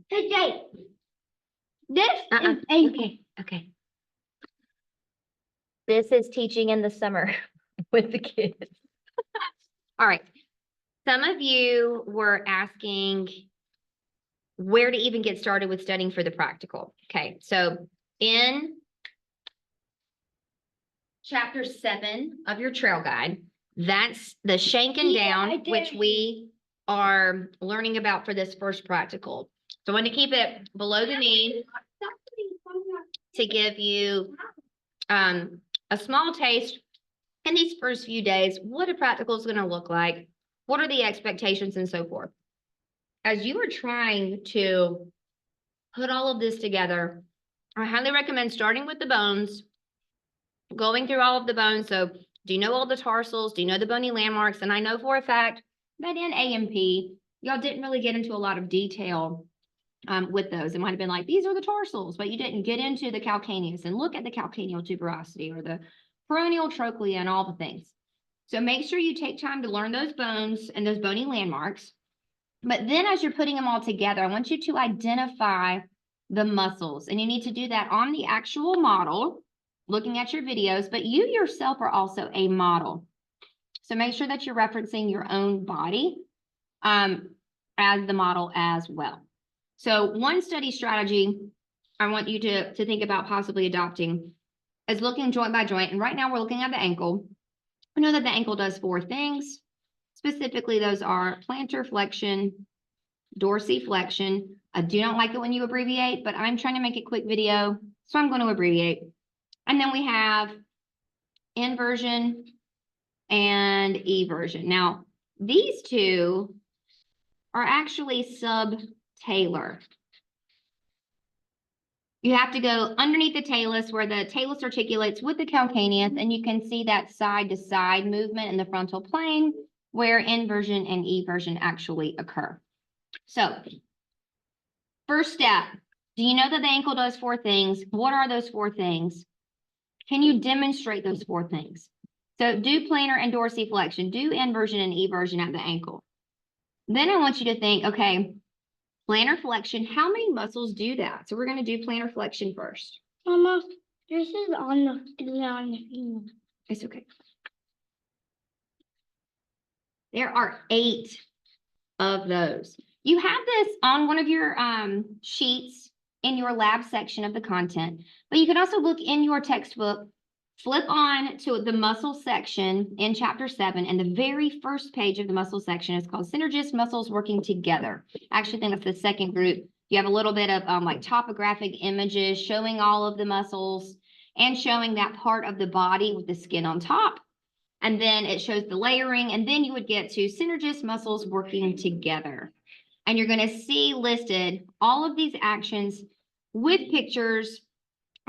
Hey, Jake. This is ankle. Okay. This is teaching in the summer with the kids. All right. Some of you were asking where to even get started with studying for the practical. Okay, so in chapter 7 of your trail guide, that's the shanking down, which we are learning about for this first practical. So I want to keep it below the knee to give you a small taste in these first few days, what a practical is going to look like, what are the expectations and so forth. As you are trying to put all of this together, I highly recommend starting with the bones, going through all of the bones. So do you know all the tarsals? Do you know the bony landmarks? And I know for a fact that in A&P, y'all didn't really get into a lot of detail with those. It might have been like, these are the tarsals, but you didn't get into the calcaneus and look at the calcaneal tuberosity or the peroneal trochlea and all the things. So make sure you take time to learn those bones and those bony landmarks. But then as you're putting them all together, I want you to identify the muscles. And you need to do that on the actual model, looking at your videos, but you yourself are also a model. So make sure that you're referencing your own body as the model as well. So one study strategy I want you to think about possibly adopting is looking joint by joint. And right now we're looking at the ankle. We know that the ankle does 4 things. Specifically, those are plantar flexion, dorsiflexion. I do not like it when you abbreviate, but I'm trying to make a quick video, so I'm going to abbreviate. And then we have inversion and eversion. Now, these two are actually subtalar. You have to go underneath the talus where the talus articulates with the calcaneus, and you can see that side-to-side movement in the frontal plane where inversion and eversion actually occur. So, first step, do you know that the ankle does 4 things? What are those 4 things? Can you demonstrate those 4 things? So do plantar and dorsiflexion, do inversion and eversion at the ankle. Then I want you to think, okay, plantar flexion, how many muscles do that? So we're going to do plantar flexion first. Almost. This is on the femur. It's okay. There are 8 of those. You have this on one of your sheets in your lab section of the content, but you can also look in your textbook, flip on to the muscle section in chapter 7, and the very first page of the muscle section is called Synergist Muscles Working Together. I actually think that's the second group. You have a little bit of like topographic images showing all of the muscles and showing that part of the body with the skin on top. And then it shows the layering, and then you would get to Synergist Muscles Working Together. And you're going to see listed all of these actions with pictures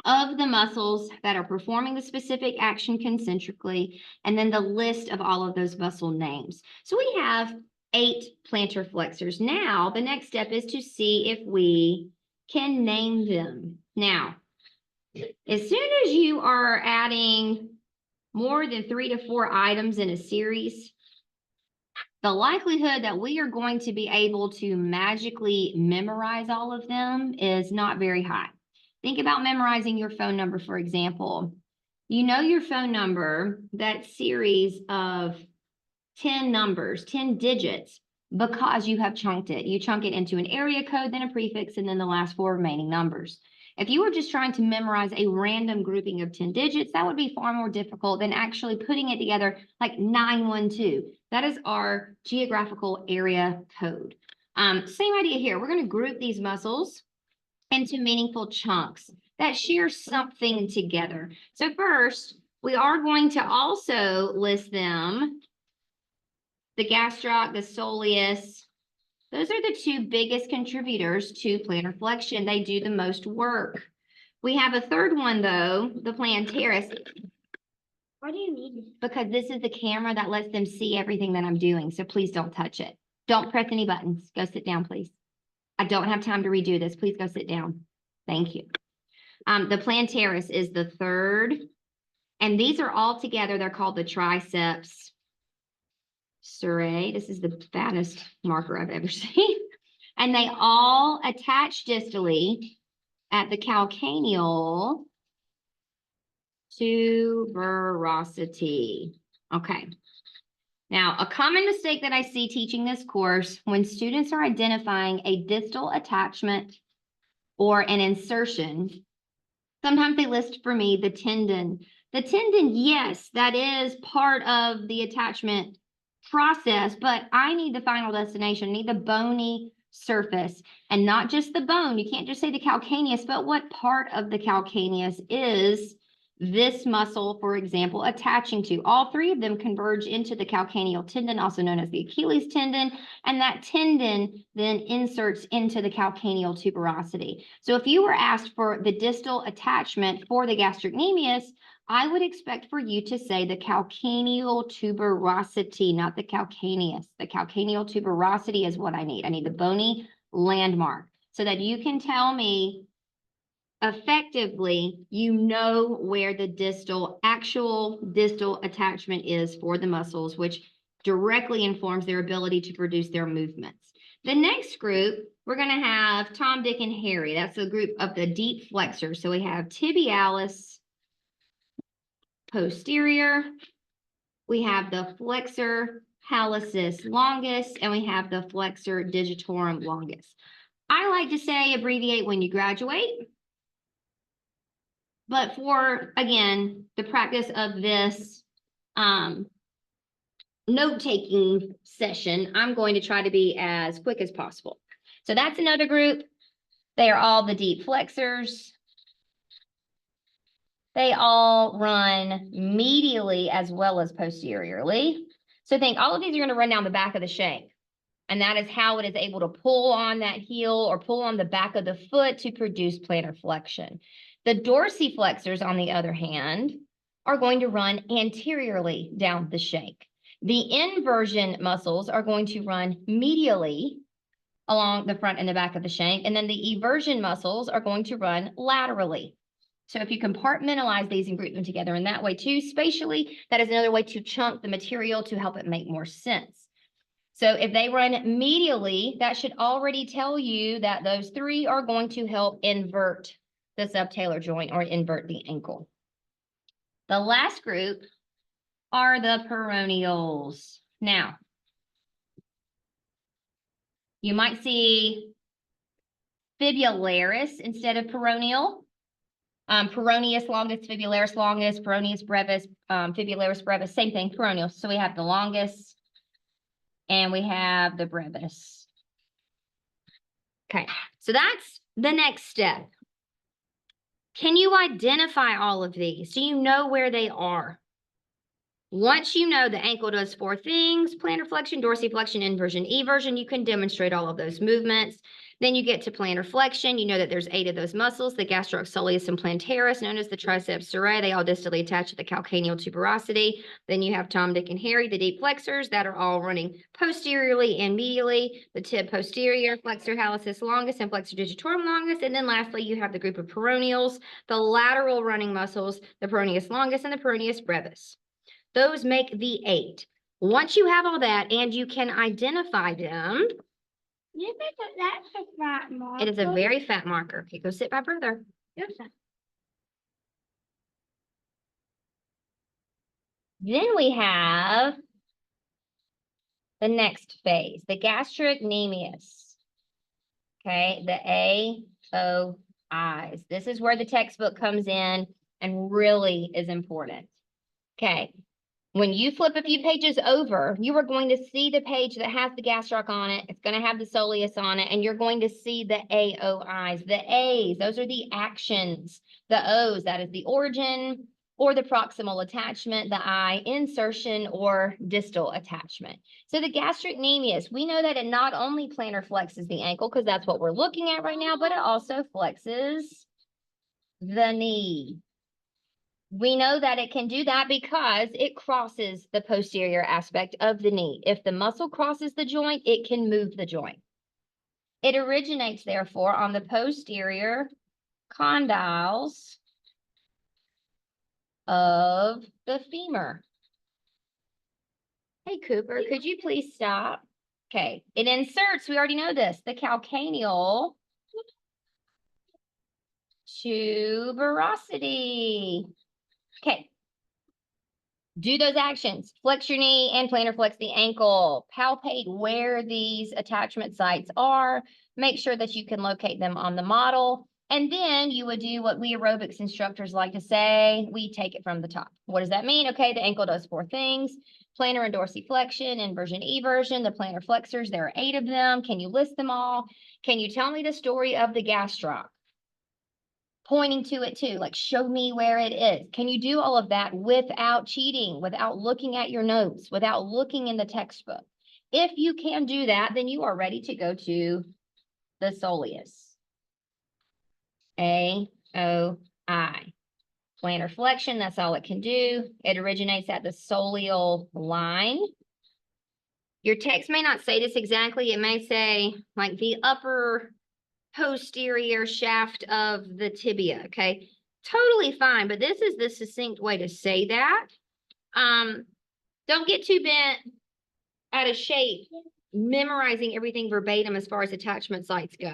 of the muscles that are performing the specific action concentrically, and then the list of all of those muscle names. So we have 8 plantar flexors. Now, the next step is to see if we can name them. Now, as soon as you are adding more than 3 to 4 items in a series, the likelihood that we are going to be able to magically memorize all of them is not very high. Think about memorizing your phone number, for example. You know your phone number, that series of 10 numbers, 10 digits, because you have chunked it. You chunk it into an area code, then a prefix, and then the last 4 remaining numbers. If you were just trying to memorize a random grouping of 10 digits, that would be far more difficult than actually putting it together like 912. That is our geographical area code. Same idea here. We're going to group these muscles into meaningful chunks that share something together. So first, we are going to also list them. The gastroc, the soleus, those are the 2 biggest contributors to plantar flexion. They do the most work. We have a third one, though, the plantaris. Why do you need it? Because this is the camera that lets them see everything that I'm doing. So please don't touch it. Don't press any buttons. Go sit down, please. I don't have time to redo this. Please go sit down. Thank you. The plantaris is the third. And these are all together. They're called the triceps surae. This is the fattest marker I've ever seen. and they all attach distally at the calcaneal tuberosity. Okay. Now, a common mistake that I see teaching this course when students are identifying a distal attachment or an insertion, sometimes they list for me the tendon. The tendon, yes, that is part of the attachment process, but I need the final destination. I need the bony surface and not just the bone. You can't just say the calcaneus, but what part of the calcaneus is this muscle, for example, attaching to? All three of them converge into the calcaneal tendon, also known as the Achilles tendon, and that tendon then inserts into the calcaneal tuberosity. So if you were asked for the distal attachment for the gastrocnemius, I would expect for you to say the calcaneal tuberosity, not the calcaneus. The calcaneal tuberosity is what I need. I need the bony landmark so that you can tell me effectively, you know where the actual distal attachment is for the muscles, which directly informs their ability to produce their movements. The next group, we're going to have Tom, Dick, and Harry. That's a group of the deep flexors. So we have tibialis posterior, we have the flexor hallucis longus, and we have the flexor digitorum longus. I like to say abbreviate when you graduate. But for, again, the practice of this note-taking session, I'm going to try to be as quick as possible. So that's another group. They are all the deep flexors. They all run medially as well as posteriorly. So think all of these are going to run down the back of the shank. And that is how it is able to pull on that heel or pull on the back of the foot to produce plantar flexion. The dorsiflexors, on the other hand, are going to run anteriorly down the shank. The inversion muscles are going to run medially along the front and the back of the shank, and then the eversion muscles are going to run laterally. So if you compartmentalize these and group them together in that way too, spatially, that is another way to chunk the material to help it make more sense. So if they run medially, that should already tell you that those three are going to help invert the subtalar joint or invert the ankle. The last group are the peroneals. Now, you might see fibularis instead of peroneal. Peroneus longus, fibularis longus, peroneus brevis, fibularis brevis, same thing, peroneal. So we have the longus and we have the brevis. Okay, so that's the next step. Can you identify all of these? Do you know where they are? Once you know the ankle does four things: plantar flexion, dorsiflexion, inversion, eversion, you can demonstrate all of those movements. Then you get to plantar flexion. You know that there's 8 of those muscles, the gastrocsoleus and plantaris, known as the triceps surae. They all distally attach to the calcaneal tuberosity. Then you have Tom, Dick, and Harry, the deep flexors that are all running posteriorly and medially, the tib posterior, flexor hallucis longus, and flexor digitorum longus. And then lastly, you have the group of peroneals, the lateral running muscles, the peroneus longus and the peroneus brevis. Those make the 8. Once you have all that and you can identify them, That's a fat marker. it is a very fat marker. Okay, go sit by brother. Yes, sir. Then we have the next phase, the gastrocnemius. Okay, the AOIs. This is where the textbook comes in and really is important. Okay, when you flip a few pages over, you are going to see the page that has the gastroc on it. It's going to have the soleus on it, and you're going to see the AOIs. The A's, those are the actions. The O's, that is the origin or the proximal attachment. The I, insertion or distal attachment. So the gastrocnemius, we know that it not only plantar flexes the ankle, because that's what we're looking at right now, but it also flexes the knee. We know that it can do that because it crosses the posterior aspect of the knee. If the muscle crosses the joint, it can move the joint. It originates, therefore, on the posterior condyles of the femur. Hey, Cooper, could you please stop? Okay, it inserts, we already know this, the calcaneal tuberosity. Okay. Do those actions. Flex your knee and plantar flex the ankle. Palpate where these attachment sites are. Make sure that you can locate them on the model. And then you would do what we aerobics instructors like to say, we take it from the top. What does that mean? Okay, the ankle does 4 things. Plantar and dorsiflexion, inversion, eversion, the plantar flexors, there are 8 of them. Can you list them all? Can you tell me the story of the gastroc? Pointing to it too, like show me where it is. Can you do all of that without cheating, without looking at your notes, without looking in the textbook? If you can do that, then you are ready to go to the soleus. AOI. Plantar flexion, that's all it can do. It originates at the soleal line. Your text may not say this exactly. It may say like the upper posterior shaft of the tibia, okay? Totally fine, but this is the succinct way to say that. Don't get too bent out of shape memorizing everything verbatim as far as attachment sites go.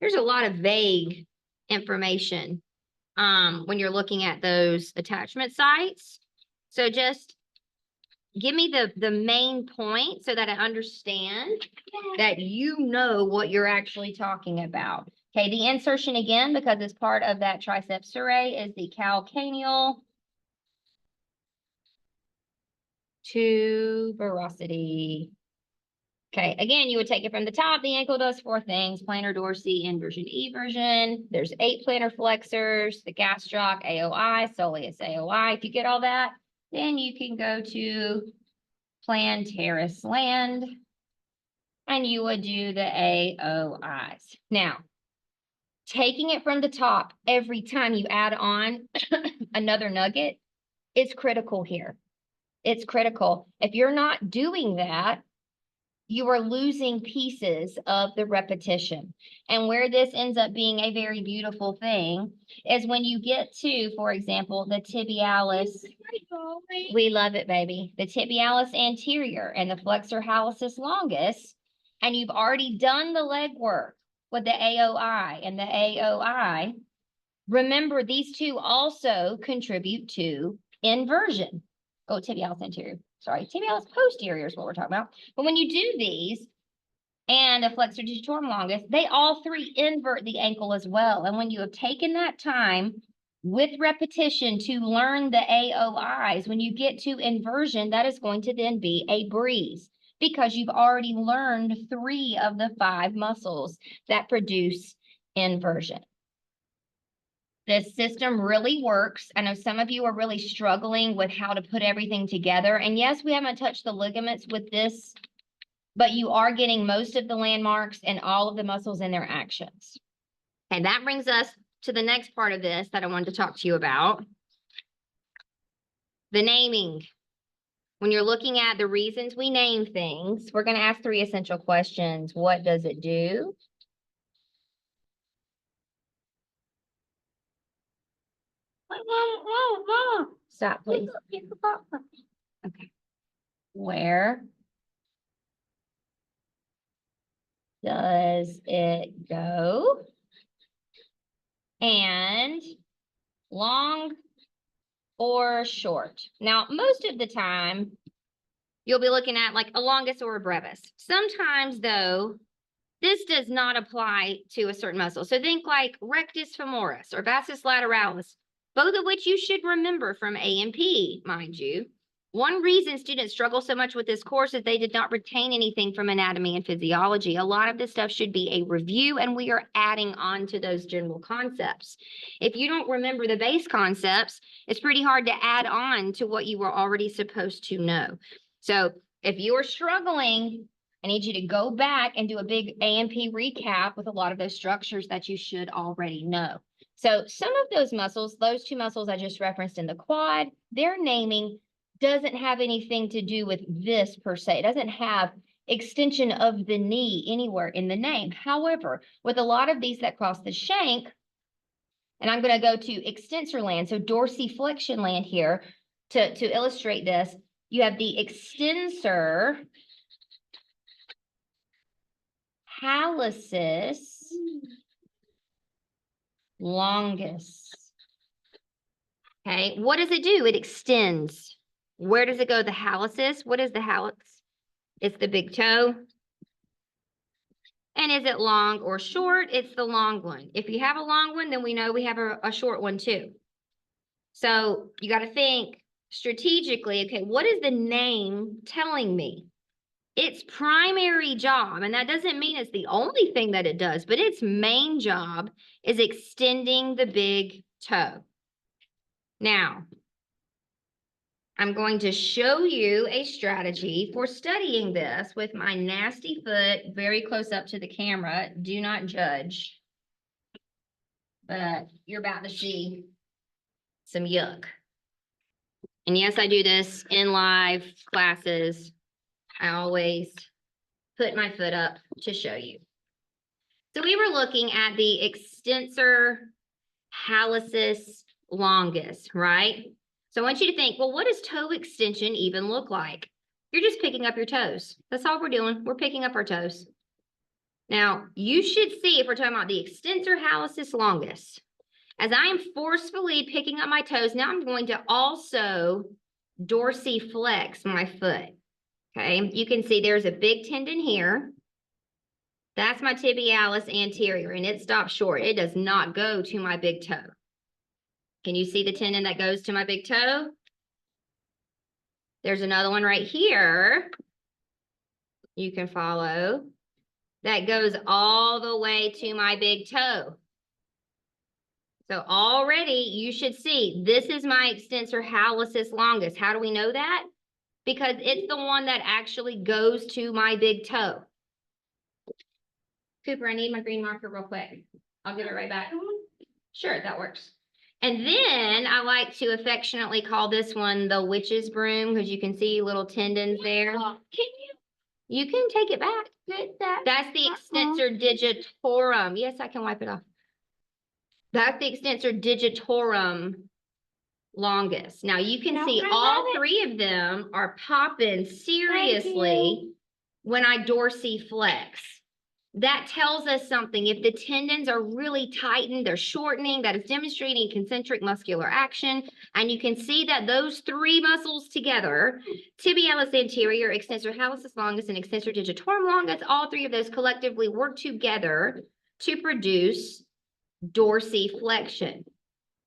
There's a lot of vague information when you're looking at those attachment sites. So just give me the main point so that I understand that you know what you're actually talking about. Okay, the insertion again, because it's part of that triceps surae, is the calcaneal tuberosity. Okay, again, you would take it from the top. The ankle does 4 things: plantar dorsi, inversion, eversion. There's 8 plantar flexors, the gastroc, AOI, soleus, AOI. If you get all that, then you can go to plantaris land and you would do the AOIs. Now, taking it from the top every time you add on another nugget is critical here. It's critical. If you're not doing that, you are losing pieces of the repetition. And where this ends up being a very beautiful thing is when you get to, for example, the tibialis. We love it, baby. The tibialis anterior and the flexor hallucis longus. And you've already done the legwork with the AOI and the AOI. Remember, these 2 also contribute to inversion. Oh, tibialis anterior. Sorry, tibialis posterior is what we're talking about. But when you do these and a flexor digitorum longus, they all 3 invert the ankle as well. And when you have taken that time with repetition to learn the AOIs, when you get to inversion, that is going to then be a breeze because you've already learned 3 of the 5 muscles that produce inversion. This system really works. I know some of you are really struggling with how to put everything together. And yes, we haven't touched the ligaments with this, but you are getting most of the landmarks and all of the muscles in their actions. And that brings us to the next part of this that I wanted to talk to you about. The naming. When you're looking at the reasons we name things, we're going to ask 3 essential questions. What does it do? Stop, please. Okay. Where does it go? And long or short? Now, most of the time, you'll be looking at like a longus or a brevis. Sometimes, though, this does not apply to a certain muscle. So think like rectus femoris or vastus lateralis, both of which you should remember from A&P, mind you. One reason students struggle so much with this course is they did not retain anything from anatomy and physiology. A lot of this stuff should be a review, and we are adding on to those general concepts. If you don't remember the base concepts, it's pretty hard to add on to what you were already supposed to know. So if you are struggling, I need you to go back and do a big A&P recap with a lot of those structures that you should already know. So some of those muscles, those 2 muscles I just referenced in the quad, their naming doesn't have anything to do with this per se. It doesn't have extension of the knee anywhere in the name. However, with a lot of these that cross the shank, and I'm going to go to extensor land, so dorsiflexion land here to illustrate this, you have the extensor hallucis longus. Okay, what does it do? It extends. Where does it go? The hallucis. What is the hallux? It's the big toe. And is it long or short? It's the long one. If you have a long one, then we know we have a short one too. So you got to think strategically, okay, what is the name telling me? Its primary job, and that doesn't mean it's the only thing that it does, but its main job is extending the big toe. Now, I'm going to show you a strategy for studying this with my nasty foot very close up to the camera. Do not judge, but you're about to see some yuck. And yes, I do this in live classes. I always put my foot up to show you. So we were looking at the extensor hallucis longus, right? So I want you to think, well, what does toe extension even look like? You're just picking up your toes. That's all we're doing. We're picking up our toes. Now, you should see if we're talking about the extensor hallucis longus. As I am forcefully picking up my toes, now I'm going to also dorsiflex my foot. Okay, you can see there's a big tendon here. That's my tibialis anterior, and it stops short. It does not go to my big toe. Can you see the tendon that goes to my big toe? There's another one right here. You can follow. That goes all the way to my big toe. So already you should see this is my extensor hallucis longus. How do we know that? Because it's the one that actually goes to my big toe. Cooper, I need my green marker real quick. I'll give it right back. Sure, that works. And then I like to affectionately call this one the witch's broom because you can see little tendons there. You can take it back. That's the extensor digitorum. Yes, I can wipe it off. That's the extensor digitorum longus. Now you can see all three of them are popping seriously when I dorsiflex. That tells us something. If the tendons are really tightened, they're shortening, that is demonstrating concentric muscular action. And you can see that those three muscles together, tibialis anterior, extensor hallucis longus, and extensor digitorum longus, all three of those collectively work together to produce dorsiflexion.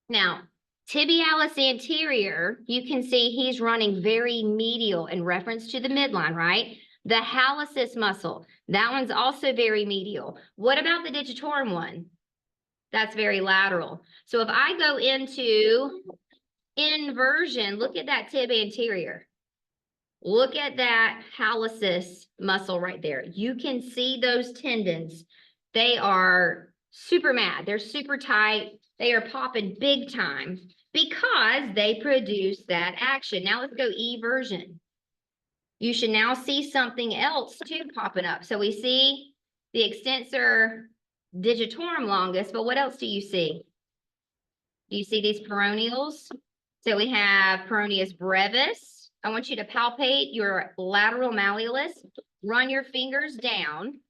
Now, tibialis anterior, you can see he's running very medial in reference to the midline, right? The hallucis muscle, that one's also very medial. What about the digitorum one? That's very lateral. So if I go into inversion, look at that tib anterior. Look at that hallucis muscle right there. You can see those tendons. They are super mad. They're super tight. They are popping big time because they produce that action. Now let's go eversion. You should now see something else too popping up. So we see the extensor digitorum longus, but what else do you see? Do you see these peroneals? So we have peroneus brevis. I want you to palpate your lateral malleolus, run your fingers down,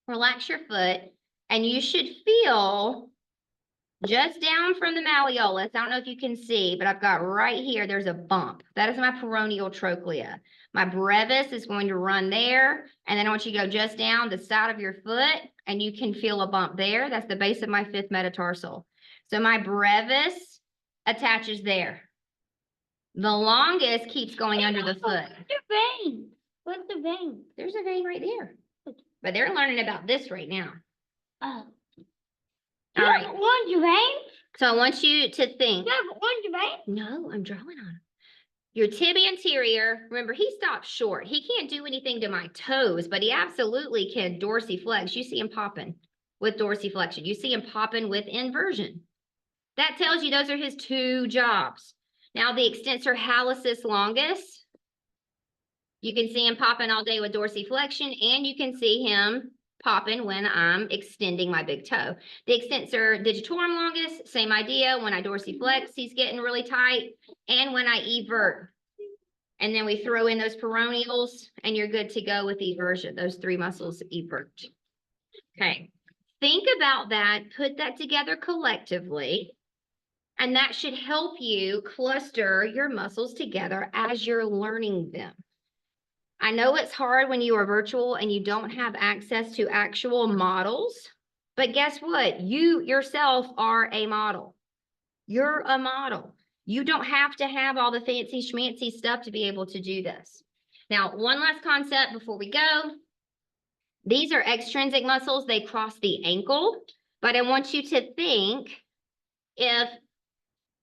relax your foot, and you should feel just down from the malleolus. I don't know if you can see, but I've got right here, there's a bump. That is my peroneal trochlea. My brevis is going to run there, and then I want you to go just down the side of your foot, and you can feel a bump there. That's the base of my fifth metatarsal. So my brevis attaches there. The longest keeps going under the foot. What's the vein? What's the vein? There's a vein right there. But they're learning about this right now. Oh. All right. Orange vein? So I want you to think. You have orange vein? No, I'm drawing on it. Your tib anterior, remember, he stops short. He can't do anything to my toes, but he absolutely can dorsiflex. You see him popping with dorsiflexion. You see him popping with inversion. That tells you those are his two jobs. Now the extensor hallucis longus, you can see him popping all day with dorsiflexion, and you can see him popping when I'm extending my big toe. The extensor digitorum longus, same idea. When I dorsiflex, he's getting really tight. And when I evert, and then we throw in those peroneals, and you're good to go with eversion. Those three muscles evert. Okay, think about that, put that together collectively, and that should help you cluster your muscles together as you're learning them. I know it's hard when you are virtual and you don't have access to actual models, but guess what? You yourself are a model. You're a model. You don't have to have all the fancy schmancy stuff to be able to do this. Now, one last concept before we go. These are extrinsic muscles. They cross the ankle, but I want you to think if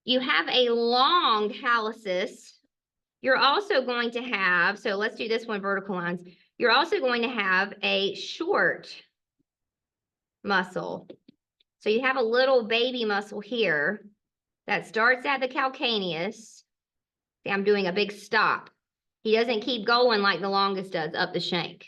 you have a long hallucis, you're also going to have, so let's do this one, vertical lines. You're also going to have a short muscle. So you have a little baby muscle here that starts at the calcaneus. See, I'm doing a big stop. He doesn't keep going like the longest does up the shank.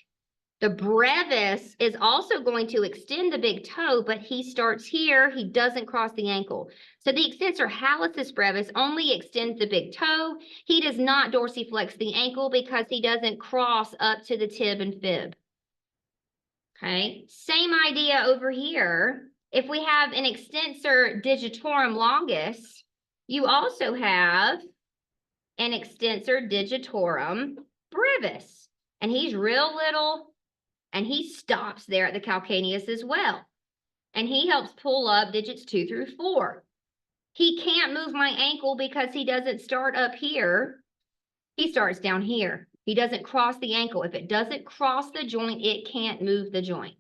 The brevis is also going to extend the big toe, but he starts here. He doesn't cross the ankle. So the extensor hallucis brevis only extends the big toe. He does not dorsiflex the ankle because he doesn't cross up to the tib and fib. Okay, same idea over here. If we have an extensor digitorum longus, you also have an extensor digitorum brevis, and he's real little. And he stops there at the calcaneus as well. And he helps pull up digits 2 through 4. He can't move my ankle because he doesn't start up here. He starts down here. He doesn't cross the ankle. If it doesn't cross the joint, it can't move the joint.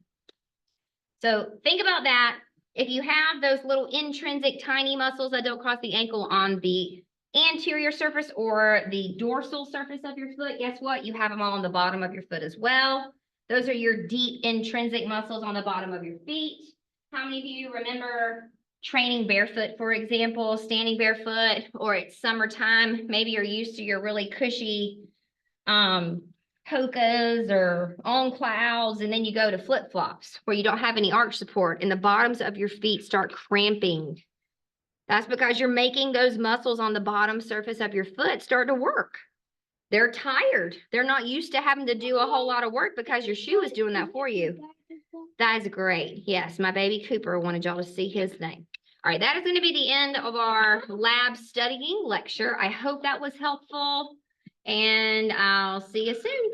So think about that. If you have those little intrinsic tiny muscles that don't cross the ankle on the anterior surface or the dorsal surface of your foot, guess what? You have them all on the bottom of your foot as well. Those are your deep intrinsic muscles on the bottom of your feet. How many of you remember training barefoot, for example, standing barefoot, or it's summertime, maybe you're used to your really cushy Hokas or on clouds, and then you go to flip-flops where you don't have any arch support and the bottoms of your feet start cramping. That's because you're making those muscles on the bottom surface of your foot start to work. They're tired. They're not used to having to do a whole lot of work because your shoe is doing that for you. That is great. Yes, my baby Cooper wanted y'all to see his name. All right, that is going to be the end of our lab studying lecture. I hope that was helpful, and I'll see you soon.